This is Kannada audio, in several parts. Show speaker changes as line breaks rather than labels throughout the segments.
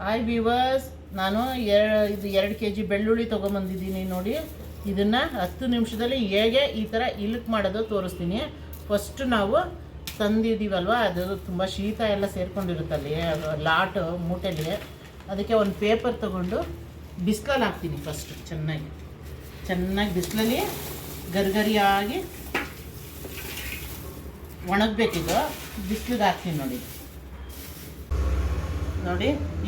ಹಾಯ್ ವ್ಯೂವರ್ಸ್, ನಾನು ಇದು 2 kg ಬೆಳ್ಳುಳ್ಳಿ ತೊಗೊಂಬಂದಿದ್ದೀನಿ ನೋಡಿ. ಇದನ್ನು 10 ನಿಮಿಷದಲ್ಲಿ ಹೇಗೆ ಈ ಥರ ಇಲ್ಕ್ ಮಾಡೋದು ತೋರಿಸ್ತೀನಿ. ಫಸ್ಟು ನಾವು ತಂದಿದ್ದೀವಲ್ವ, ಅದು ತುಂಬ ಶೀತ ಎಲ್ಲ ಸೇರ್ಕೊಂಡಿರುತ್ತಲ್ಲಿ ಲಾಟ್ ಮೂಟೆಲಿ. ಅದಕ್ಕೆ ಒಂದು ಪೇಪರ್ ತೊಗೊಂಡು ಬಿಸಿಲಲ್ಲಿ ಹಾಕ್ತೀನಿ. ಫಸ್ಟು ಚೆನ್ನಾಗಿ ಬಿಸಿಲಲ್ಲಿ ಗರಿಗರಿಯಾಗಿ ಒಣಗಬೇಕಿದು. ಬಿಸಿಲಿಗೆ ಹಾಕ್ತೀನಿ ನೋಡಿ.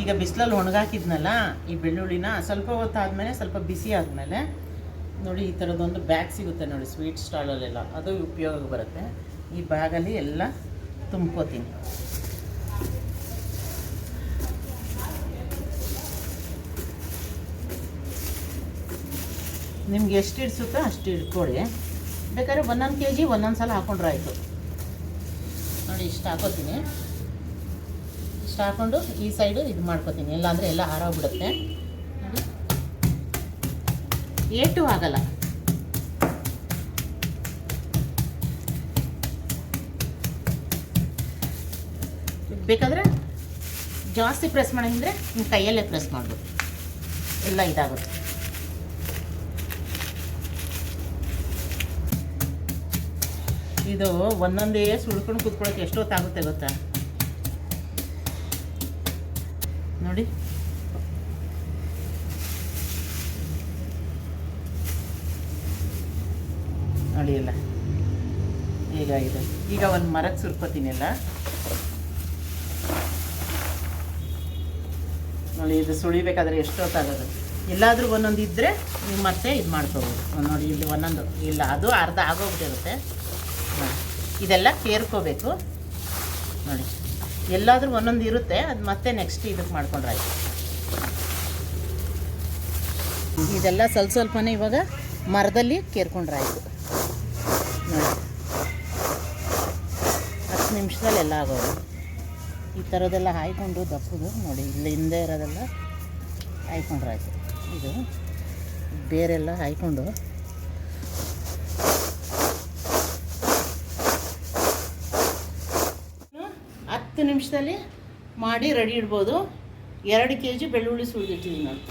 ಈಗ ಬಿಸಿಲಲ್ಲಿ ಒಣಗಾಕಿದ್ನಲ್ಲ ಈ ಬೆಳ್ಳುಳ್ಳಿನ, ಸ್ವಲ್ಪ ಹೊತ್ತಾದಮೇಲೆ ಸ್ವಲ್ಪ ಬಿಸಿ ಆದಮೇಲೆ ನೋಡಿ ಈ ಥರದೊಂದು ಬ್ಯಾಗ್ ಸಿಗುತ್ತೆ ನೋಡಿ ಸ್ವೀಟ್ ಸ್ಟಾಲಲ್ಲೆಲ್ಲ, ಅದು ಉಪಯೋಗಕ್ಕೆ ಬರುತ್ತೆ. ಈ ಬ್ಯಾಗಲ್ಲಿ ಎಲ್ಲ ತುಂಬ್ಕೋತೀನಿ. ನಿಮ್ಗೆ ಎಷ್ಟು ಇಡ್ಸುತ್ತೋ ಅಷ್ಟು ಇಟ್ಕೊಳ್ಳಿ. ಬೇಕಾದ್ರೆ 1 kg ಒಂದೊಂದು ಸಲ ಹಾಕೊಂಡ್ರೆ ಆಯಿತು ನೋಡಿ. ಇಷ್ಟು ಹಾಕೋತೀನಿ. ಇಷ್ಟು ಹಾಕ್ಕೊಂಡು ಈ ಸೈಡು ಇದು ಮಾಡ್ಕೋತೀನಿ, ಇಲ್ಲಾಂದರೆ ಎಲ್ಲ ಹಾರೋಗ್ಬಿಡುತ್ತೆ ನೋಡಿ. ಏಟು ಆಗಲ್ಲ. ಬೇಕಾದರೆ ಜಾಸ್ತಿ ಪ್ರೆಸ್ ಮಾಡಿದ್ರೆ ನಿಮ್ಮ ಕೈಯಲ್ಲೇ ಪ್ರೆಸ್ ಮಾಡ್ಬೋದು, ಎಲ್ಲ ಇದಾಗುತ್ತೆ. ಇದು ಒಂದೊಂದೇ ಸುಳ್ಕೊಂಡು ಕೂತ್ಕೊಳ್ಳೋಕೆ ಎಷ್ಟೊತ್ತಾಗುತ್ತೆ ಗೊತ್ತಾ ನೋಡಿ. ನೋಡಿ ಎಲ್ಲ ಹೀಗಾಗಿದೆ. ಈಗ ಒಂದು ಮರಕ್ಕೆ ಸುರ್ಕೋತೀನಿ ಎಲ್ಲ ನೋಡಿ. ಇದು ಸುಳಿಬೇಕಾದ್ರೆ ಎಷ್ಟೊತ್ತಾಗೋದು. ಎಲ್ಲಾದರೂ ಒಂದೊಂದು ಇದ್ದರೆ ನೀವು ಮತ್ತೆ ಇದು ಮಾಡ್ಕೋಬೋದು ನೋಡಿ. ಇಲ್ಲಿ ಒಂದೊಂದು ಇಲ್ಲ, ಅದು ಅರ್ಧ ಆಗೋಗ್ಬಿಟ್ಟಿರುತ್ತೆ ನೋಡಿ. ಇದೆಲ್ಲ ಕೇರ್ಕೋಬೇಕು ನೋಡಿ. ಎಲ್ಲಾದರೂ ಒಂದೊಂದು ಇರುತ್ತೆ, ಅದು ಮತ್ತೆ ನೆಕ್ಸ್ಟ್ ಇದಕ್ಕೆ ಮಾಡ್ಕೊಂಡ್ರೆ ಆಯಿತು. ಇದೆಲ್ಲ ಸ್ವಲ್ಪನೇ ಇವಾಗ ಮರದಲ್ಲಿ ಕೇರ್ಕೊಂಡ್ರೆ ಆಯಿತು ನೋಡಿ. 10 ನಿಮಿಷದಲ್ಲಿ ಎಲ್ಲ ಆಗೋದು. ಈ ಥರದ್ದೆಲ್ಲ ಹಾಯ್ಕೊಂಡು ದಪ್ಪದು ನೋಡಿ, ಇಲ್ಲಿ ಹಿಂದೆ ಇರೋದೆಲ್ಲ ಹಾಯ್ಕೊಂಡ್ರೆ ಆಯಿತು. ಇದು ಬೇರೆಲ್ಲ ಹಾಯ್ಕೊಂಡು ಹತ್ತು ನಿಮಿಷದಲ್ಲಿ ಮಾಡಿ ರೆಡಿ ಇಡ್ಬೋದು. 2 kg ಬೆಳ್ಳುಳ್ಳಿ ಸುಳಿದಿಟ್ಟಿದ್ದೀನಿ ನೋಡಿ.